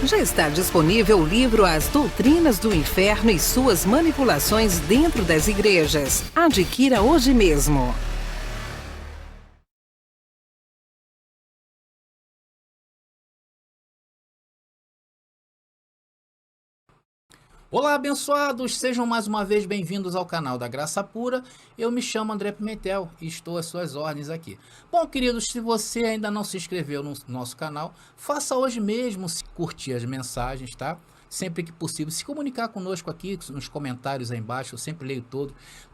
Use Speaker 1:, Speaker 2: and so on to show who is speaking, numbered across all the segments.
Speaker 1: Já está disponível o livro As Doutrinas do Inferno e Suas Manipulações Dentro das Igrejas. Adquira hoje mesmo.
Speaker 2: Olá, abençoados! Sejam mais uma vez bem-vindos ao canal da Graça Pura. Eu me chamo André Pimentel e estou às suas ordens aqui. Bom, queridos, se você ainda não se inscreveu no nosso canal, faça hoje mesmo, se curtir as mensagens, tá? Sempre que possível, se comunicar conosco aqui nos comentários aí embaixo. Eu sempre leio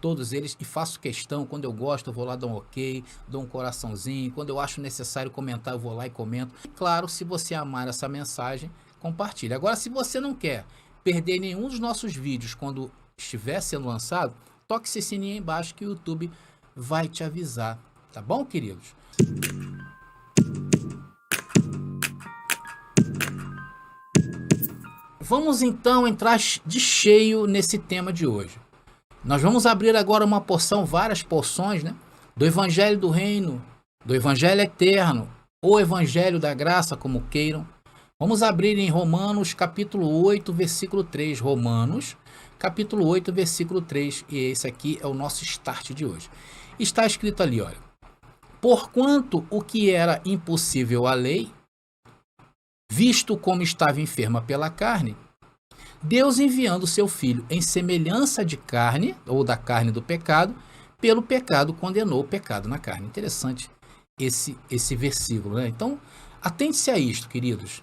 Speaker 2: todos eles e faço questão. Quando eu gosto, eu vou lá dar um ok, dou um coraçãozinho. Quando eu acho necessário comentar, eu vou lá e comento. E claro, se você amar essa mensagem, compartilhe. Agora, se você não quer perder nenhum dos nossos vídeos quando estiver sendo lançado, toque esse sininho aí embaixo que o YouTube vai te avisar, tá bom, queridos? Vamos então entrar de cheio nesse tema de hoje. Nós vamos abrir agora uma porção, várias porções, né, do Evangelho do Reino, do Evangelho Eterno, ou Evangelho da Graça, como queiram. Vamos abrir em Romanos, capítulo 8, versículo 3. Romanos, capítulo 8, versículo 3. E esse aqui é o nosso start de hoje. Está escrito ali, olha. Porquanto o que era impossível à lei, visto como estava enferma pela carne, Deus enviando seu Filho em semelhança de carne, ou da carne do pecado, pelo pecado condenou o pecado na carne. Interessante esse versículo, né? Então, atente-se a isto, queridos.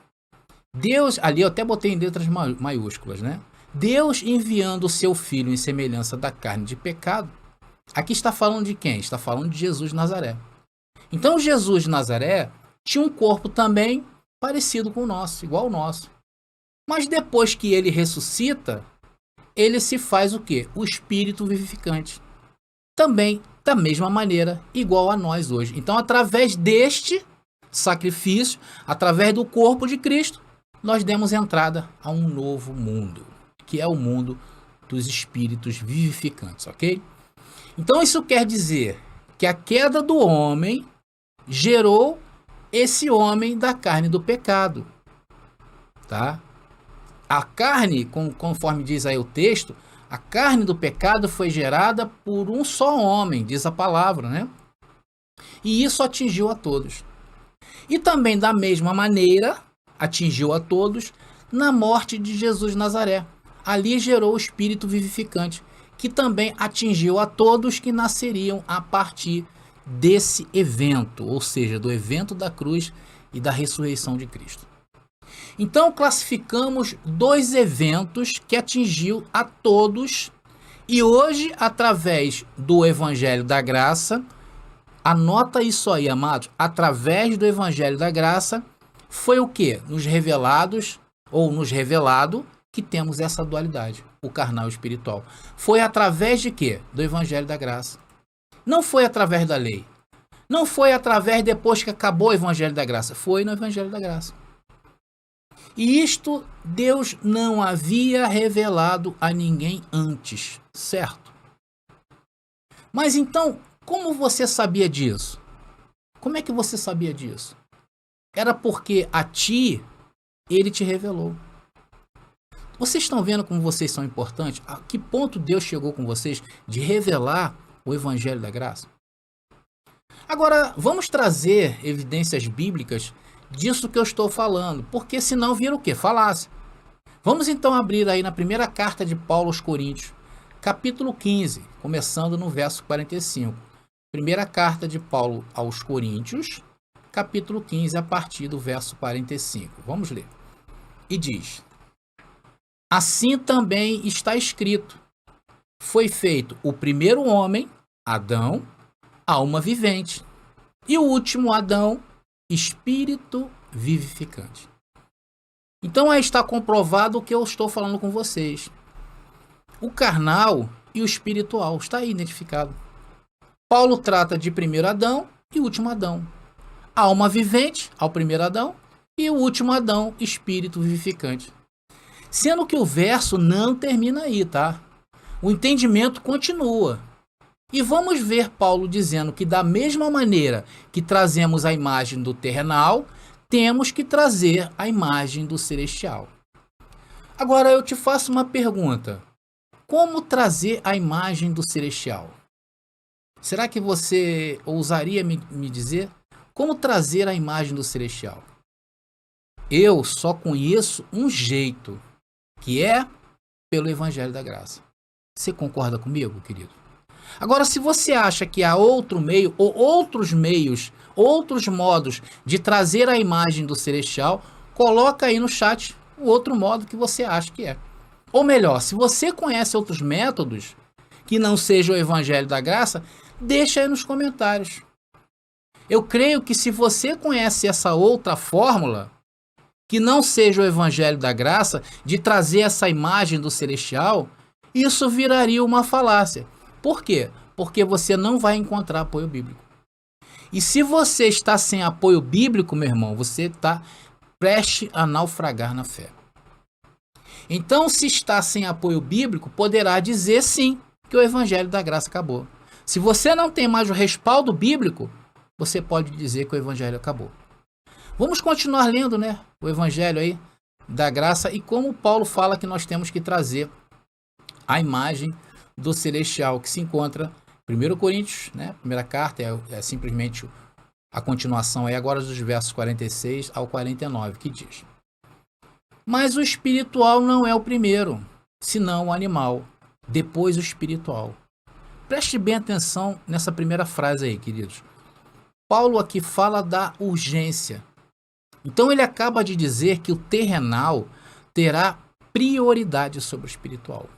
Speaker 2: Deus, ali eu até botei em letras maiúsculas, né? Deus enviando o seu Filho em semelhança da carne de pecado. Aqui está falando de quem? Está falando de Jesus de Nazaré. Então Jesus de Nazaré tinha um corpo também parecido com o nosso, igual ao nosso. Mas depois que ele ressuscita, ele se faz o quê? O Espírito vivificante. Também, da mesma maneira, igual a nós hoje. Então, através deste sacrifício, através do corpo de Cristo, nós demos entrada a um novo mundo, que é o mundo dos espíritos vivificantes, ok? Então isso quer dizer que a queda do homem gerou esse homem da carne do pecado, tá? A carne, conforme diz aí o texto, a carne do pecado foi gerada por um só homem, diz a palavra, né? E isso atingiu a todos. E também da mesma maneira atingiu a todos na morte de Jesus de Nazaré. Ali gerou o Espírito vivificante, que também atingiu a todos que nasceriam a partir desse evento, ou seja, do evento da cruz e da ressurreição de Cristo. Então classificamos dois eventos que atingiu a todos, e hoje, através do Evangelho da Graça, anota isso aí, amados, através do Evangelho da Graça, foi o que? Nos revelado que temos essa dualidade, o carnal e o espiritual. Foi através de quê? Do Evangelho da Graça. Não foi através da lei. Não foi através depois que acabou o Evangelho da Graça. Foi no Evangelho da Graça. E isto Deus não havia revelado a ninguém antes, certo? Mas então, como você sabia disso? Como é que você sabia disso? Era porque a ti ele te revelou. Vocês estão vendo como vocês são importantes? A que ponto Deus chegou com vocês de revelar o Evangelho da Graça? Agora, vamos trazer evidências bíblicas disso que eu estou falando, porque senão vira o quê? Falácia. Vamos então abrir aí na primeira carta de Paulo aos Coríntios, capítulo 15, começando no verso 45. Primeira carta de Paulo aos Coríntios, capítulo 15, a partir do verso 45. Vamos ler. E diz: assim também está escrito: foi feito o primeiro homem, Adão, alma vivente, e o último Adão, espírito vivificante. Então aí está comprovado o que eu estou falando com vocês. O carnal e o espiritual está aí identificado. Paulo trata de primeiro Adão e último Adão. Alma vivente ao primeiro Adão e o último Adão, espírito vivificante. Sendo que o verso não termina aí, tá? O entendimento continua. E vamos ver Paulo dizendo que da mesma maneira que trazemos a imagem do terrenal, temos que trazer a imagem do celestial. Agora eu te faço uma pergunta. Como trazer a imagem do celestial? Será que você ousaria me dizer como trazer a imagem do celestial? Eu só conheço um jeito, que é pelo Evangelho da Graça. Você concorda comigo, querido? Agora, se você acha que há outro meio ou outros meios, outros modos de trazer a imagem do celestial, coloca aí no chat o outro modo que você acha que é. Ou melhor, se você conhece outros métodos que não sejam o Evangelho da Graça, deixa aí nos comentários. Eu creio que se você conhece essa outra fórmula, que não seja o Evangelho da Graça, de trazer essa imagem do celestial, isso viraria uma falácia. Por quê? Porque você não vai encontrar apoio bíblico. E se você está sem apoio bíblico, meu irmão, você está prestes a naufragar na fé. Então, se está sem apoio bíblico, poderá dizer sim que o Evangelho da Graça acabou. Se você não tem mais o respaldo bíblico, você pode dizer que o Evangelho acabou. Vamos continuar lendo, né, o Evangelho aí da Graça e como Paulo fala que nós temos que trazer a imagem do celestial que se encontra em 1 Coríntios, né, primeira carta, é simplesmente a continuação aí agora dos versos 46 ao 49, que diz: Mas o espiritual não é o primeiro, senão o animal, depois o espiritual. Preste bem atenção nessa primeira frase aí, queridos. Paulo aqui fala da urgência. Então ele acaba de dizer que o terrenal terá prioridade sobre o espiritual.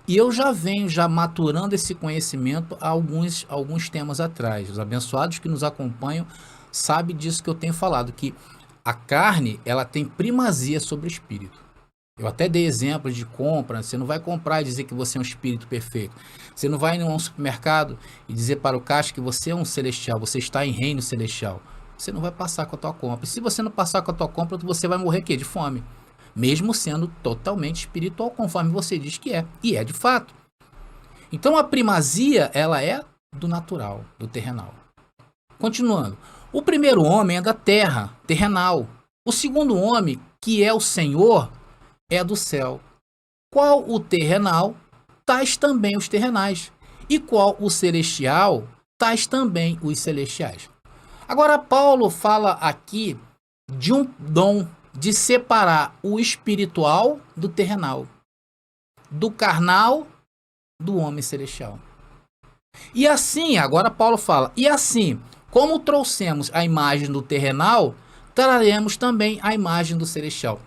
Speaker 2: E eu já venho maturando esse conhecimento há alguns temas atrás. Os abençoados que nos acompanham sabem disso que eu tenho falado, que a carne ela tem primazia sobre o espírito. Eu até dei exemplos de compra. Você não vai comprar e dizer que você é um espírito perfeito. Você não vai em um supermercado e dizer para o caixa que você é um celestial, você está em reino celestial. Você não vai passar com a tua compra. E se você não passar com a tua compra, você vai morrer de fome. Mesmo sendo totalmente espiritual, conforme você diz que é. E é de fato. Então a primazia, ela é do natural, do terrenal. Continuando. O primeiro homem é da terra, terrenal. O segundo homem, que é o Senhor, é do céu. Qual o terrenal, tais também os terrenais. E qual o celestial, tais também os celestiais. Agora, Paulo fala aqui de um dom de separar o espiritual do terrenal, do carnal do homem celestial. E assim, agora Paulo fala, e assim, como trouxemos a imagem do terrenal, traremos também a imagem do celestial.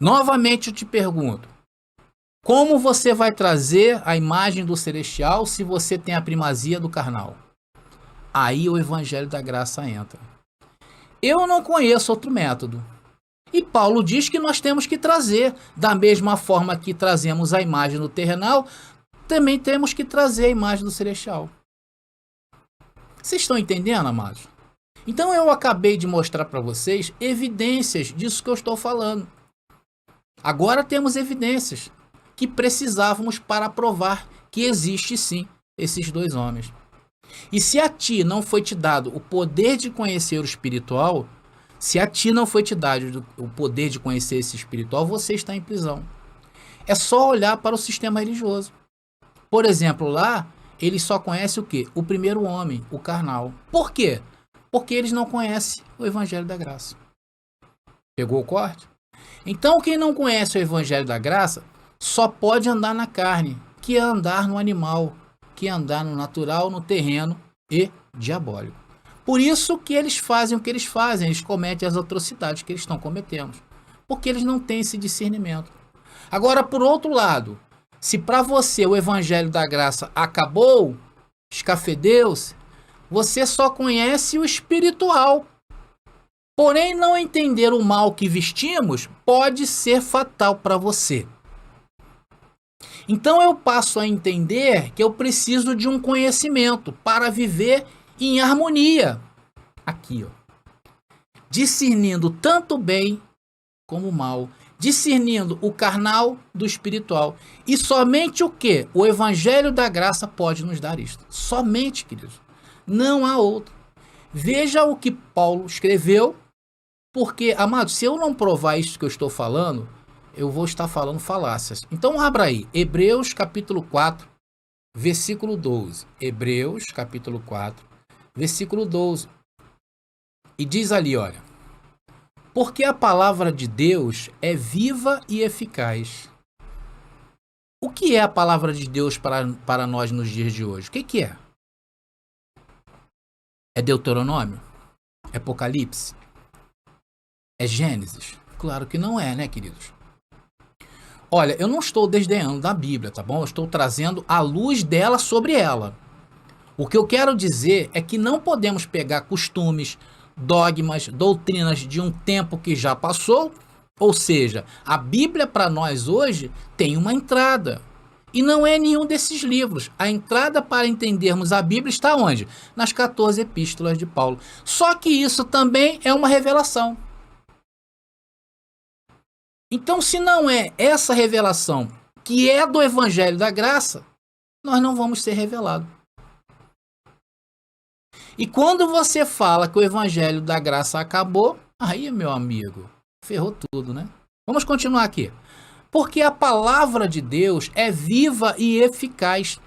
Speaker 2: Novamente eu te pergunto, como você vai trazer a imagem do celestial se você tem a primazia do carnal? Aí o Evangelho da Graça entra. Eu não conheço outro método. E Paulo diz que nós temos que trazer, da mesma forma que trazemos a imagem do terrenal, também temos que trazer a imagem do celestial. Vocês estão entendendo, amados? Então eu acabei de mostrar para vocês evidências disso que eu estou falando. Agora temos evidências que precisávamos para provar que existe sim esses dois homens. E se a ti não foi te dado o poder de conhecer o espiritual, se a ti não foi te dado o poder de conhecer esse espiritual, você está em prisão. É só olhar para o sistema religioso. Por exemplo, lá, eles só conhecem o quê? O primeiro homem, o carnal. Por quê? Porque eles não conhecem o Evangelho da Graça. Pegou o corte? Então, quem não conhece o Evangelho da Graça só pode andar na carne, que é andar no animal, que é andar no natural, no terreno e diabólico. Por isso que eles fazem o que eles fazem, eles cometem as atrocidades que eles estão cometendo, porque eles não têm esse discernimento. Agora, por outro lado, se para você o Evangelho da Graça acabou, escafedeu-se, você só conhece o espiritual. Porém, não entender o mal que vestimos pode ser fatal para você. Então eu passo a entender que eu preciso de um conhecimento para viver em harmonia. Aqui, ó. Discernindo tanto o bem como o mal. Discernindo o carnal do espiritual. E somente o que? O Evangelho da Graça pode nos dar isto. Somente, queridos. Não há outro. Veja o que Paulo escreveu Porque, amados, se eu não provar isso que eu estou falando, eu vou estar falando falácias. Então abra aí, Hebreus capítulo 4, versículo 12. Hebreus capítulo 4, versículo 12. E diz ali, olha: porque a palavra de Deus é viva e eficaz. O que é a palavra de Deus para nós nos dias de hoje? O que é? É Deuteronômio? É Apocalipse? É Gênesis? Claro que não é, né, queridos? Olha, eu não estou desdenhando da Bíblia, tá bom? Eu estou trazendo a luz dela sobre ela. O que eu quero dizer é que não podemos pegar costumes, dogmas, doutrinas de um tempo que já passou, ou seja, a Bíblia para nós hoje tem uma entrada. E não é nenhum desses livros. A entrada para entendermos a Bíblia está onde? Nas 14 epístolas de Paulo. Só que isso também é uma revelação. Então, se não é essa revelação que é do Evangelho da Graça, nós não vamos ser revelados. E quando você fala que o Evangelho da Graça acabou, aí, meu amigo, ferrou tudo, né? Vamos continuar aqui. Porque a palavra de Deus é viva e eficaz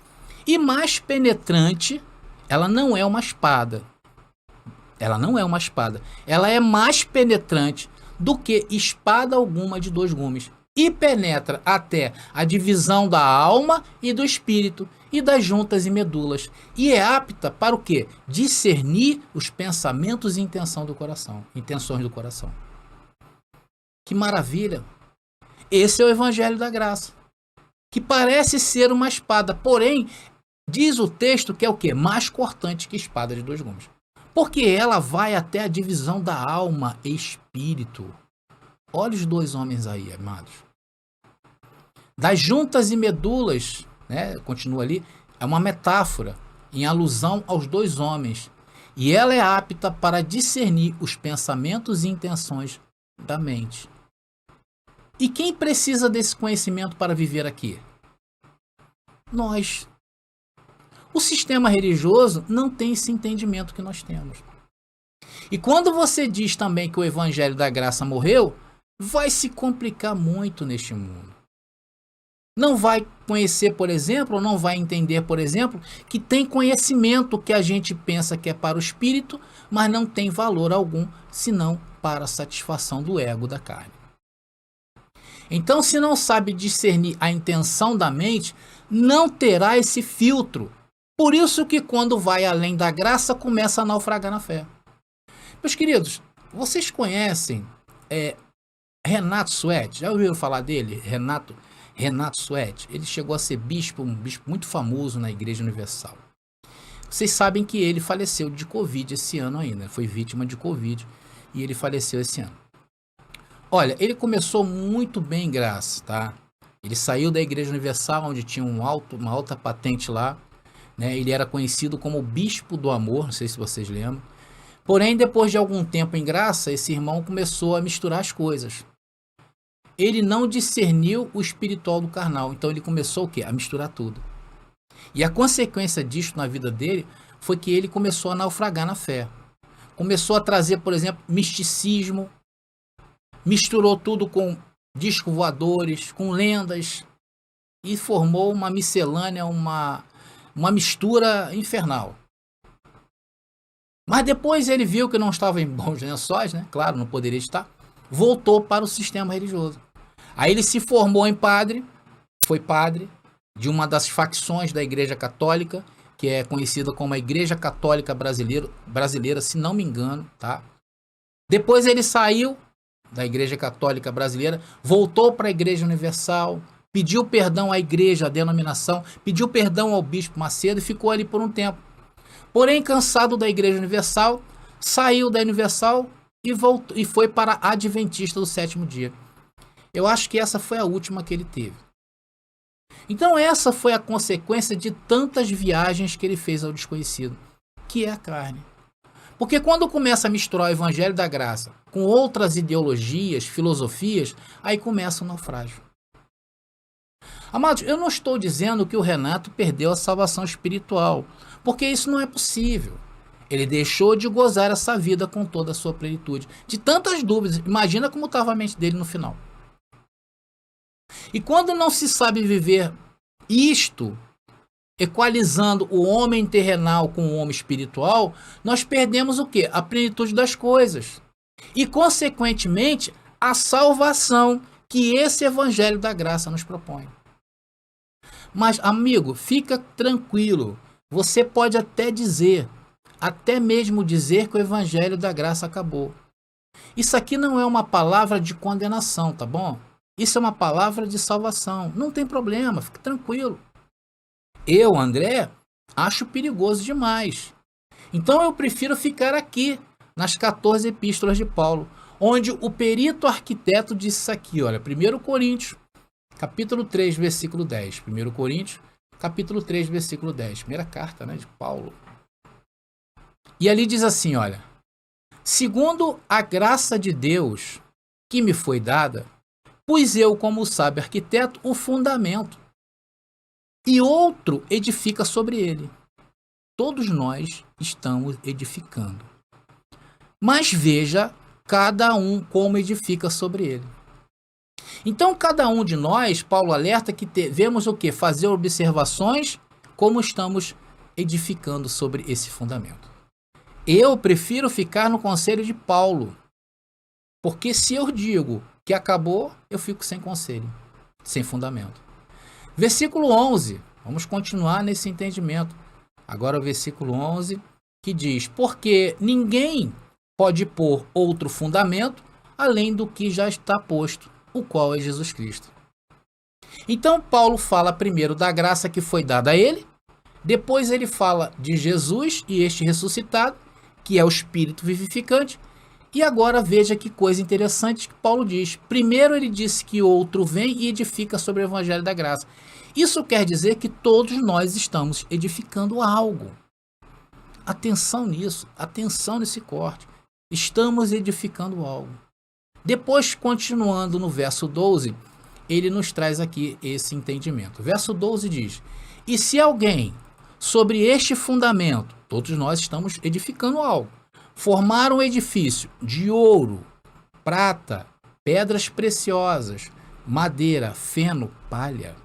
Speaker 2: e mais penetrante. Ela não é uma espada. Ela não é uma espada. Ela é mais penetrante do que espada alguma de 2 gumes. E penetra até a divisão da alma e do espírito e das juntas e medulas. E é apta para o quê? Discernir os pensamentos e intenções do coração. Que maravilha! Esse é o Evangelho da Graça, que parece ser uma espada, porém, diz o texto que é o quê? Mais cortante que espada de 2 gumes. Porque ela vai até a divisão da alma e espírito. Olha os 2 homens aí, amados. Das juntas e medulas, né? Continua ali, é uma metáfora em alusão aos 2 homens. E ela é apta para discernir os pensamentos e intenções da mente. E quem precisa desse conhecimento para viver aqui? Nós. O sistema religioso não tem esse entendimento que nós temos. E quando você diz também que o Evangelho da Graça morreu, vai se complicar muito neste mundo. Não vai conhecer, por exemplo, ou não vai entender, por exemplo, que tem conhecimento que a gente pensa que é para o espírito, mas não tem valor algum, senão para a satisfação do ego da carne. Então, se não sabe discernir a intenção da mente, não terá esse filtro. Por isso que quando vai além da graça, começa a naufragar na fé. Meus queridos, vocês conhecem Renato Suede? Já ouviram falar dele? Renato Suede. Ele chegou a ser bispo, um bispo muito famoso na Igreja Universal. Vocês sabem que ele faleceu de Covid esse ano ainda. Foi vítima de Covid e ele faleceu esse ano. Olha, ele começou muito bem em graça, tá? Ele saiu da Igreja Universal, onde tinha uma alta patente lá, né? Ele era conhecido como o Bispo do Amor, não sei se vocês lembram. Porém, depois de algum tempo em graça, esse irmão começou a misturar as coisas. Ele não discerniu o espiritual do carnal, então ele começou o quê? A misturar tudo. E a consequência disso na vida dele foi que ele começou a naufragar na fé. Começou a trazer, por exemplo, misticismo, misturou tudo com discos voadores, com lendas e formou uma miscelânea, uma mistura infernal. Mas depois ele viu que não estava em bons lençóis, né? Claro, não poderia estar. Voltou para o sistema religioso. Aí ele se formou em padre, foi padre de uma das facções da Igreja Católica, que é conhecida como a Igreja Católica Brasileira, se não me engano, tá? Depois ele saiu da Igreja Católica Brasileira, voltou para a Igreja Universal, pediu perdão à igreja, à denominação, pediu perdão ao Bispo Macedo e ficou ali por um tempo. Porém, cansado da Igreja Universal, saiu da Universal e voltou, e foi para a Adventista do Sétimo Dia. Eu acho que essa foi a última que ele teve. Então essa foi a consequência de tantas viagens que ele fez ao desconhecido, que é a carne. Porque quando começa a misturar o Evangelho da Graça com outras ideologias, filosofias, aí começa o naufrágio. Amados, eu não estou dizendo que o Renato perdeu a salvação espiritual, porque isso não é possível. Ele deixou de gozar essa vida com toda a sua plenitude. De tantas dúvidas, imagina como estava a mente dele no final. E quando não se sabe viver isto, equalizando o homem terrenal com o homem espiritual, nós perdemos o quê? A plenitude das coisas. E, consequentemente, a salvação que esse evangelho da graça nos propõe. Mas, amigo, fica tranquilo. Você pode até mesmo dizer que o evangelho da graça acabou. Isso aqui não é uma palavra de condenação, tá bom? Isso é uma palavra de salvação. Não tem problema, fique tranquilo. Eu, André, acho perigoso demais. Então eu prefiro ficar aqui, nas 14 epístolas de Paulo, onde o perito arquiteto disse isso aqui, olha, 1 Coríntios, capítulo 3, versículo 10. 1 Coríntios, capítulo 3, versículo 10. Primeira carta, né, de Paulo. E ali diz assim, olha, segundo a graça de Deus que me foi dada, pus eu, como sábio arquiteto, o fundamento, e outro edifica sobre ele. Todos nós estamos edificando. Mas veja cada um como edifica sobre ele. Então, cada um de nós, Paulo alerta que devemos o quê? Fazer observações como estamos edificando sobre esse fundamento. Eu prefiro ficar no conselho de Paulo, porque se eu digo que acabou, eu fico sem conselho, sem fundamento. Versículo 11, vamos continuar nesse entendimento. Agora o versículo 11, que diz, porque ninguém pode pôr outro fundamento além do que já está posto, o qual é Jesus Cristo. Então Paulo fala primeiro da graça que foi dada a ele, depois ele fala de Jesus e este ressuscitado, que é o Espírito vivificante, e agora veja que coisa interessante que Paulo diz. Primeiro ele disse que outro vem e edifica sobre o Evangelho da Graça. Isso quer dizer que todos nós estamos edificando algo. Atenção nisso, atenção nesse corte. Estamos edificando algo. Depois, continuando no verso 12, ele nos traz aqui esse entendimento. Verso 12 diz, e se alguém, sobre este fundamento, todos nós estamos edificando algo, formar um edifício de ouro, prata, pedras preciosas, madeira, feno, palha.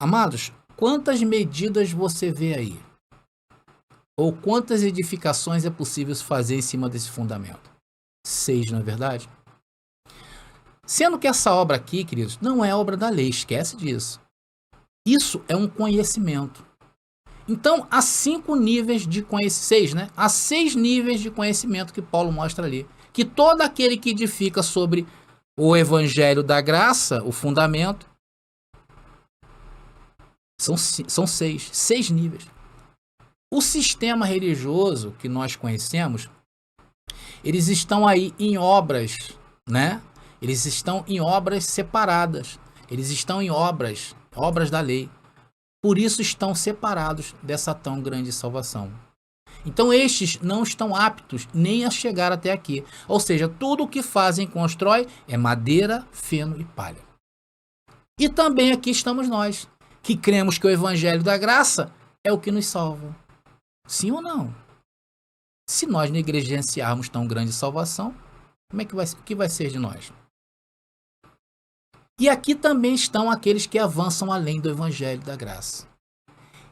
Speaker 2: Amados, quantas medidas você vê aí? Ou quantas edificações é possível fazer em cima desse fundamento? 6, não é verdade? Sendo que essa obra aqui, queridos, não é obra da lei, esquece disso. Isso é um conhecimento. Então, há 5 níveis de conhecimento, né? Há 6 níveis de conhecimento que Paulo mostra ali. Que todo aquele que edifica sobre o Evangelho da Graça, o fundamento, são 6 níveis. O sistema religioso que nós conhecemos, eles estão aí em obras, né? Eles estão em obras separadas. Eles estão em obras da lei. Por isso estão separados dessa tão grande salvação. Então estes não estão aptos nem a chegar até aqui. Ou seja, tudo o que fazem e constrói é madeira, feno e palha. E também aqui estamos nós, que cremos que o Evangelho da Graça é o que nos salva. Sim ou não? Se nós negligenciarmos tão grande salvação, o que vai ser de nós? E aqui também estão aqueles que avançam além do Evangelho da Graça.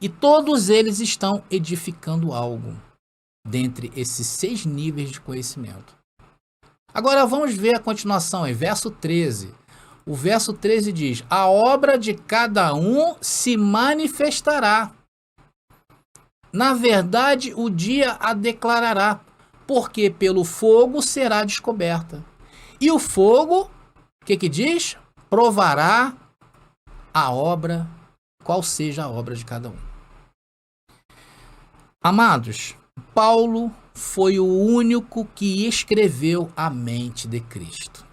Speaker 2: E todos eles estão edificando algo dentre esses 6 níveis de conhecimento. Agora vamos ver a continuação em verso 13. O verso 13 diz, a obra de cada um se manifestará. Na verdade, o dia a declarará, porque pelo fogo será descoberta. E o fogo, o que diz? Provará a obra, qual seja a obra de cada um. Amados, Paulo foi o único que escreveu a mente de Cristo.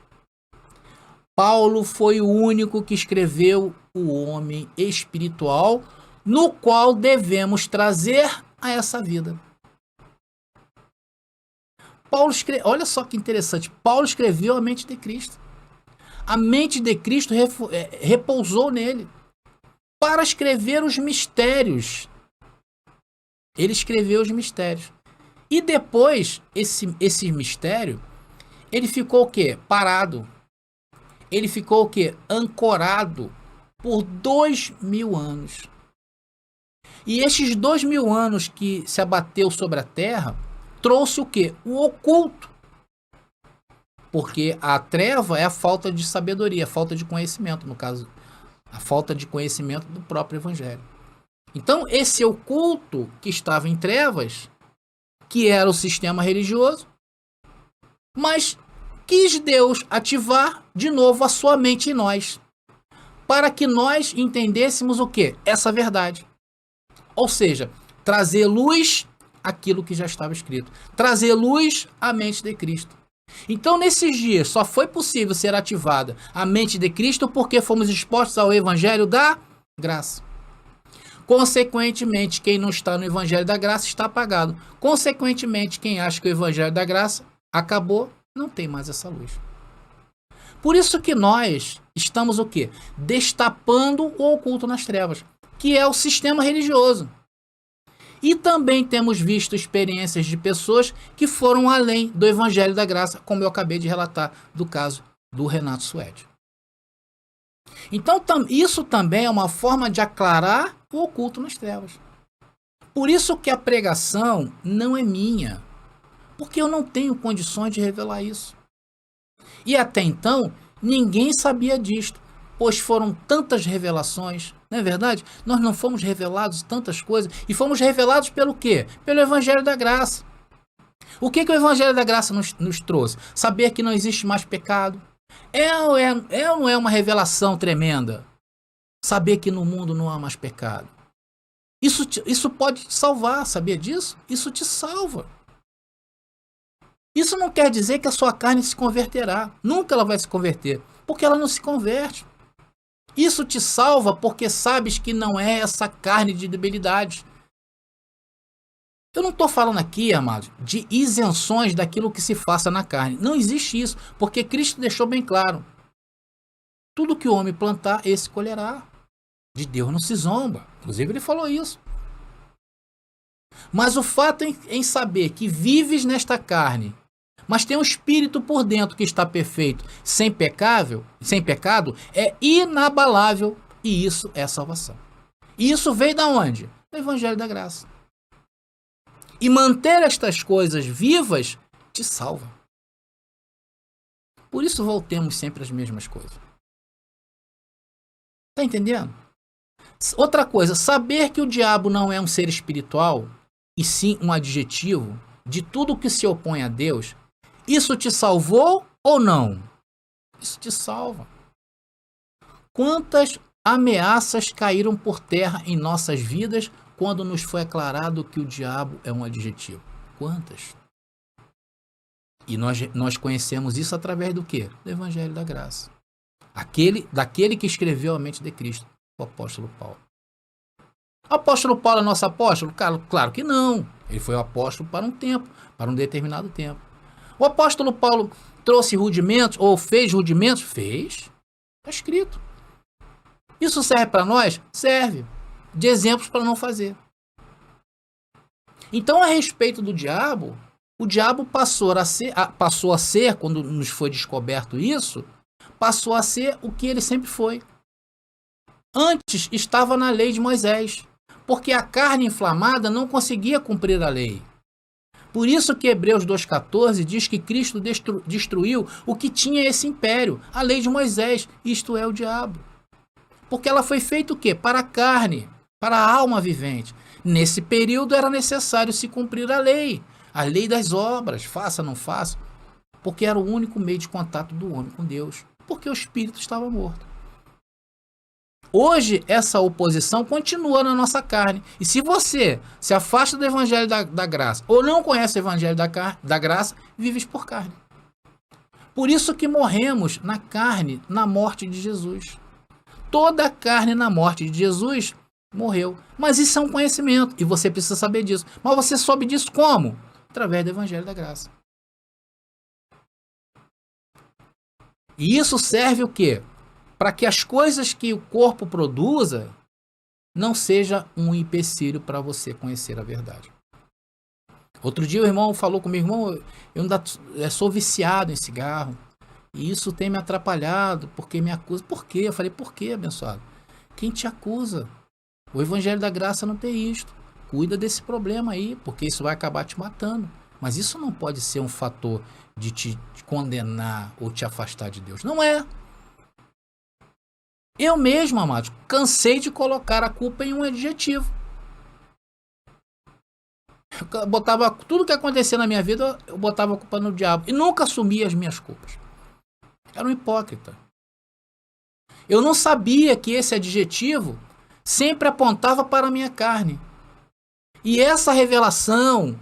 Speaker 2: Paulo foi o único que escreveu o homem espiritual, no qual devemos trazer a essa vida. Olha só que interessante, Paulo escreveu a mente de Cristo. A mente de Cristo repousou nele para escrever os mistérios Ele escreveu os mistérios. E depois, esse mistério, ele ficou o quê? Parado. Ele ficou o quê? Ancorado por 2000 anos. E estes 2000 anos que se abateu sobre a terra, trouxe o quê? O oculto. Porque a treva é a falta de sabedoria, a falta de conhecimento, no caso, a falta de conhecimento do próprio evangelho. Então, esse oculto que estava em trevas, que era o sistema religioso, mas quis Deus ativar de novo a sua mente em nós, para que nós entendêssemos o quê? Essa verdade. Ou seja, trazer luz àquilo que já estava escrito. Trazer luz à mente de Cristo. Então, nesses dias, só foi possível ser ativada a mente de Cristo porque fomos expostos ao Evangelho da Graça. Consequentemente, quem não está no Evangelho da Graça está apagado. Consequentemente, quem acha que o Evangelho da Graça acabou, não tem mais essa luz. Por isso que nós estamos o quê? Destapando o oculto nas trevas, que é o sistema religioso. E também temos visto experiências de pessoas que foram além do Evangelho da Graça, como eu acabei de relatar do caso do Renato Suede. Então, isso também é uma forma de aclarar o oculto nas trevas. Por isso que a pregação não é minha, porque eu não tenho condições de revelar isso. E até então, ninguém sabia disto, pois foram tantas revelações, não é verdade? Nós não fomos revelados tantas coisas, e fomos revelados pelo quê? Pelo Evangelho da Graça. O que o Evangelho da Graça nos trouxe? Saber que não existe mais pecado. É ou não é uma revelação tremenda? Saber que no mundo não há mais pecado. Isso pode te salvar, sabia disso? Isso te salva. Isso não quer dizer que a sua carne se converterá. Nunca ela vai se converter, porque ela não se converte. Isso te salva porque sabes que não é essa carne de debilidade. Eu não estou falando aqui, amados, de isenções daquilo que se faça na carne. Não existe isso, porque Cristo deixou bem claro. Tudo que o homem plantar, esse colherá. De Deus não se zomba. Inclusive ele falou isso. Mas o fato em saber que vives nesta carne, mas tem um espírito por dentro que está perfeito, sem pecado, é inabalável, e isso é salvação. E isso veio da onde? Do Evangelho da Graça. E manter estas coisas vivas te salva. Por isso voltemos sempre às mesmas coisas. Está entendendo? Outra coisa, saber que o diabo não é um ser espiritual, e sim um adjetivo de tudo que se opõe a Deus, isso te salvou ou não? Isso te salva. Quantas ameaças caíram por terra em nossas vidas quando nos foi aclarado que o diabo é um adjetivo? Quantas? E nós conhecemos isso através do quê? Do Evangelho da Graça. Daquele que escreveu a mente de Cristo, o apóstolo Paulo. O apóstolo Paulo é nosso apóstolo? Claro que não. Ele foi o apóstolo para um tempo, para um determinado tempo. O apóstolo Paulo trouxe rudimentos, ou fez rudimentos? Fez. Está escrito. Isso serve para nós? Serve. De exemplos para não fazer. Então, a respeito do diabo, o diabo passou a ser, quando nos foi descoberto isso, passou a ser o que ele sempre foi. Antes estava na lei de Moisés, porque a carne inflamada não conseguia cumprir a lei. Por isso que Hebreus 2,14 diz que Cristo destruiu o que tinha esse império, a lei de Moisés, isto é, o diabo. Porque ela foi feita o quê? Para a carne, para a alma vivente. Nesse período era necessário se cumprir a lei das obras, faça ou não faça, porque era o único meio de contato do homem com Deus, porque o espírito estava morto. Hoje, essa oposição continua na nossa carne. E se você se afasta do Evangelho da Graça, ou não conhece o Evangelho da Graça, vives por carne. Por isso que morremos na carne, na morte de Jesus. Toda a carne na morte de Jesus morreu. Mas isso é um conhecimento, e você precisa saber disso. Mas você soube disso como? Através do Evangelho da Graça. E isso serve o quê? Para que as coisas que o corpo produza não seja um empecilho para você conhecer a verdade. Outro dia o irmão falou comigo, irmão, eu ainda sou viciado em cigarro, e isso tem me atrapalhado, porque me acusa. Por quê? Eu falei, por quê, abençoado? Quem te acusa? O Evangelho da Graça não tem isto. Cuida desse problema aí, porque isso vai acabar te matando. Mas isso não pode ser um fator de te condenar ou te afastar de Deus. Não é. Eu mesmo, amados, cansei de colocar a culpa em um adjetivo. Eu botava tudo que acontecia na minha vida, eu botava a culpa no diabo. E nunca assumia as minhas culpas. Era um hipócrita. Eu não sabia que esse adjetivo sempre apontava para a minha carne. E essa revelação,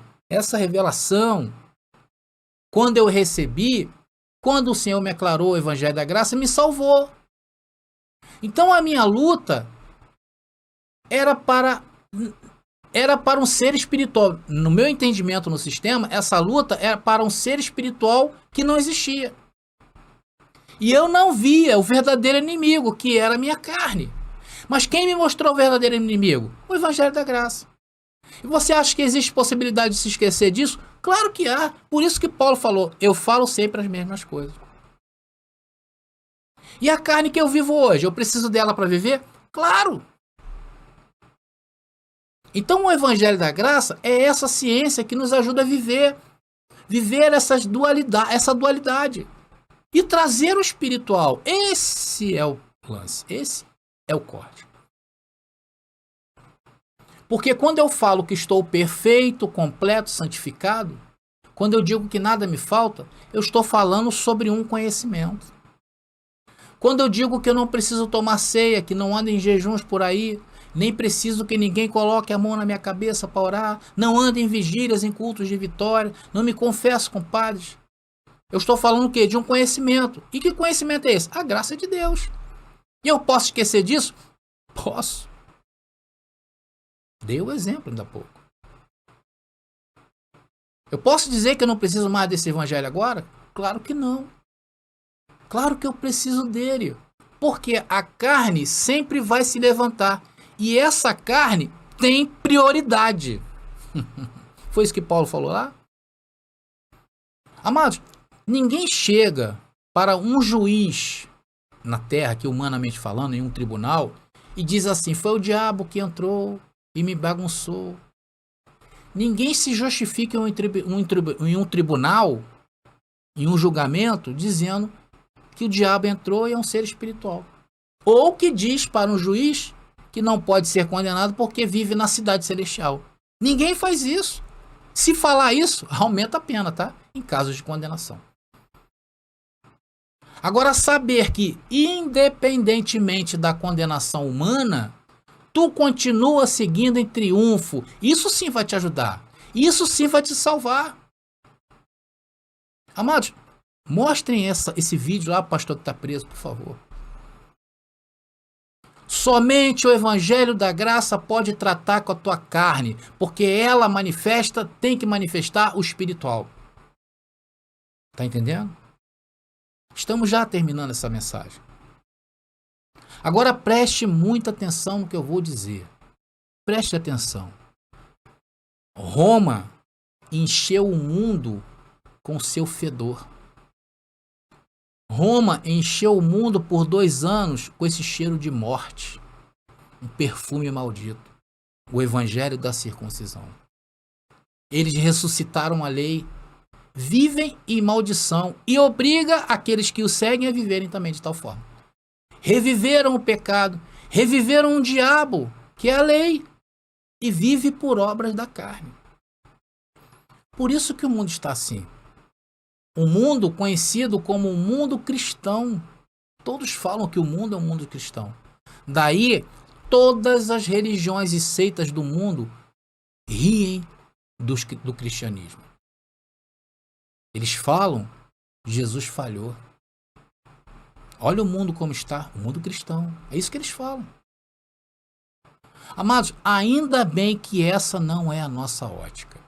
Speaker 2: quando eu recebi, quando o Senhor me aclarou o Evangelho da Graça, me salvou. Então a minha luta era para um ser espiritual. No meu entendimento no sistema, essa luta era para um ser espiritual que não existia. E eu não via o verdadeiro inimigo, que era a minha carne. Mas quem me mostrou o verdadeiro inimigo? O Evangelho da Graça. E você acha que existe possibilidade de se esquecer disso? Claro que há. Por isso que Paulo falou, eu falo sempre as mesmas coisas. E a carne que eu vivo hoje, eu preciso dela para viver? Claro! Então o Evangelho da Graça é essa ciência que nos ajuda a viver essa dualidade. E trazer o espiritual. Esse é o lance, esse é o corte. Porque quando eu falo que estou perfeito, completo, santificado, quando eu digo que nada me falta, eu estou falando sobre um conhecimento. Quando eu digo que eu não preciso tomar ceia, que não ando em jejuns por aí, nem preciso que ninguém coloque a mão na minha cabeça para orar, não ando em vigílias, em cultos de vitória, não me confesso com padres. Eu estou falando o quê? De um conhecimento. E que conhecimento é esse? A graça de Deus. E eu posso esquecer disso? Posso. Dei o exemplo ainda há pouco. Eu posso dizer que eu não preciso mais desse evangelho agora? Claro que não. Claro que eu preciso dele. Porque a carne sempre vai se levantar. E essa carne tem prioridade. Foi isso que Paulo falou lá? Amados, ninguém chega para um juiz na terra, que humanamente falando, em um tribunal, e diz assim, foi o diabo que entrou e me bagunçou. Ninguém se justifica em um tribunal, em um julgamento, dizendo que o diabo entrou e é um ser espiritual. Ou que diz para um juiz que não pode ser condenado porque vive na cidade celestial. Ninguém faz isso. Se falar isso, aumenta a pena, tá? Em casos de condenação. Agora, saber que, independentemente da condenação humana, tu continua seguindo em triunfo, isso sim vai te ajudar. Isso sim vai te salvar. Amados, mostrem esse vídeo lá, pastor que está preso, por favor. Somente o Evangelho da Graça pode tratar com a tua carne, porque ela tem que manifestar o espiritual. Tá entendendo? Estamos já terminando essa mensagem. Agora preste muita atenção no que eu vou dizer. Preste atenção. Roma encheu o mundo com seu fedor. Roma encheu o mundo por 2 anos com esse cheiro de morte. Um perfume maldito. O evangelho da circuncisão. Eles ressuscitaram a lei, vivem em maldição e obriga aqueles que o seguem a viverem também de tal forma. Reviveram o pecado, reviveram o diabo, que é a lei, e vive por obras da carne. Por isso que o mundo está assim. Um mundo conhecido como um mundo cristão. Todos falam que o mundo é um mundo cristão. Daí, todas as religiões e seitas do mundo riem do cristianismo. Eles falam, Jesus falhou. Olha o mundo como está, o mundo cristão. É isso que eles falam. Amados, ainda bem que essa não é a nossa ótica.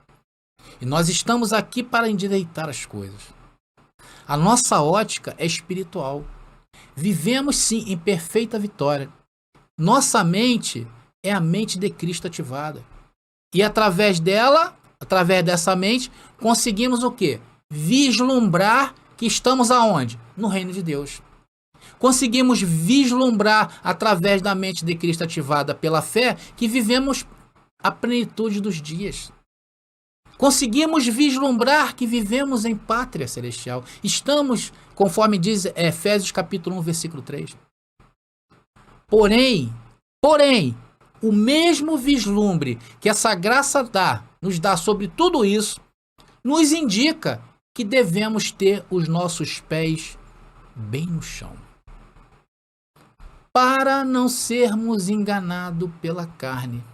Speaker 2: E nós estamos aqui para endireitar as coisas. A nossa ótica é espiritual. Vivemos sim em perfeita vitória. Nossa mente é a mente de Cristo ativada. E através dela, através dessa mente, conseguimos o quê? Vislumbrar que estamos aonde? No reino de Deus. Conseguimos vislumbrar através da mente de Cristo ativada pela fé que vivemos a plenitude dos dias. Conseguimos vislumbrar que vivemos em pátria celestial. Estamos, conforme diz Efésios capítulo 1, versículo 3. Porém, o mesmo vislumbre que essa graça nos dá sobre tudo isso, nos indica que devemos ter os nossos pés bem no chão, para não sermos enganados pela carne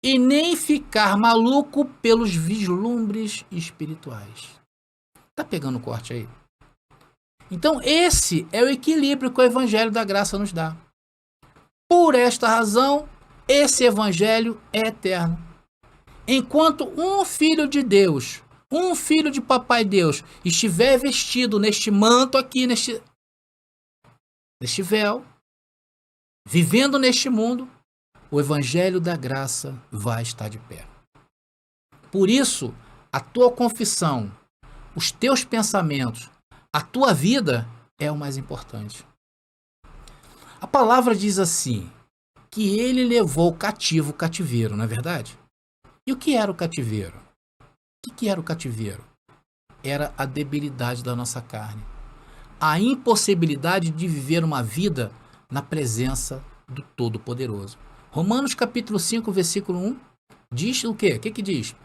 Speaker 2: e nem ficar maluco pelos vislumbres espirituais. Tá pegando o corte aí? Então esse é o equilíbrio que o Evangelho da Graça nos dá. Por esta razão, esse Evangelho é eterno. Enquanto um filho de Deus, um filho de Papai Deus, estiver vestido neste manto aqui, neste véu, vivendo neste mundo, o Evangelho da Graça vai estar de pé. Por isso, a tua confissão, os teus pensamentos, a tua vida é o mais importante. A palavra diz assim, que ele levou cativo o cativeiro, não é verdade? E o que era o cativeiro? O que era o cativeiro? Era a debilidade da nossa carne. A impossibilidade de viver uma vida na presença do Todo-Poderoso. Romanos capítulo 5, versículo 1, diz o quê? O que diz?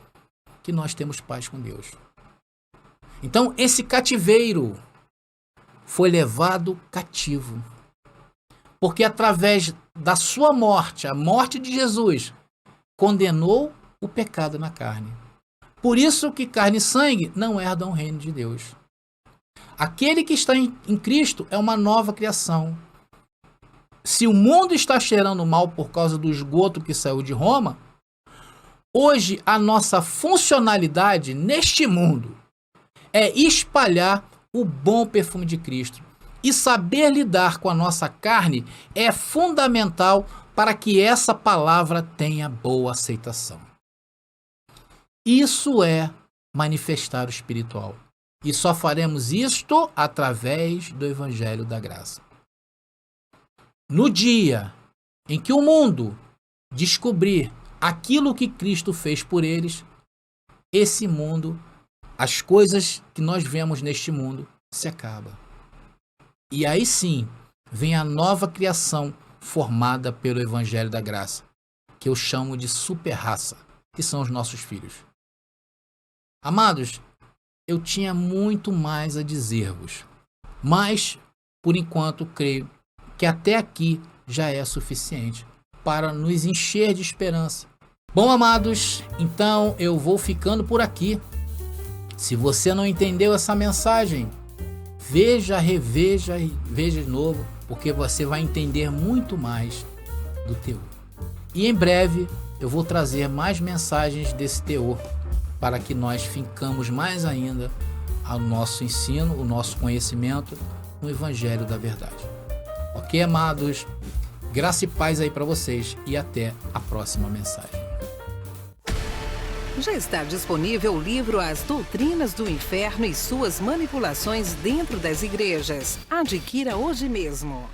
Speaker 2: Que nós temos paz com Deus. Então, esse cativeiro foi levado cativo. Porque através da sua morte, a morte de Jesus, condenou o pecado na carne. Por isso que carne e sangue não herdam o reino de Deus. Aquele que está em Cristo é uma nova criação. Se o mundo está cheirando mal por causa do esgoto que saiu de Roma, hoje a nossa funcionalidade neste mundo é espalhar o bom perfume de Cristo. E saber lidar com a nossa carne é fundamental para que essa palavra tenha boa aceitação. Isso é manifestar o espiritual. E só faremos isto através do Evangelho da Graça. No dia em que o mundo descobrir aquilo que Cristo fez por eles, esse mundo, as coisas que nós vemos neste mundo, se acabam. E aí sim, vem a nova criação formada pelo Evangelho da Graça, que eu chamo de super-raça, que são os nossos filhos. Amados, eu tinha muito mais a dizer-vos, mas, por enquanto, creio que até aqui já é suficiente para nos encher de esperança. Bom, amados, então eu vou ficando por aqui. Se você não entendeu essa mensagem, veja, reveja e veja de novo, porque você vai entender muito mais do teor. E em breve eu vou trazer mais mensagens desse teor para que nós fincamos mais ainda ao nosso ensino, o nosso conhecimento no Evangelho da Verdade. Ok, amados? Graça e paz aí para vocês e até a próxima mensagem.
Speaker 1: Já está disponível o livro As Doutrinas do Inferno e Suas Manipulações Dentro das Igrejas. Adquira hoje mesmo.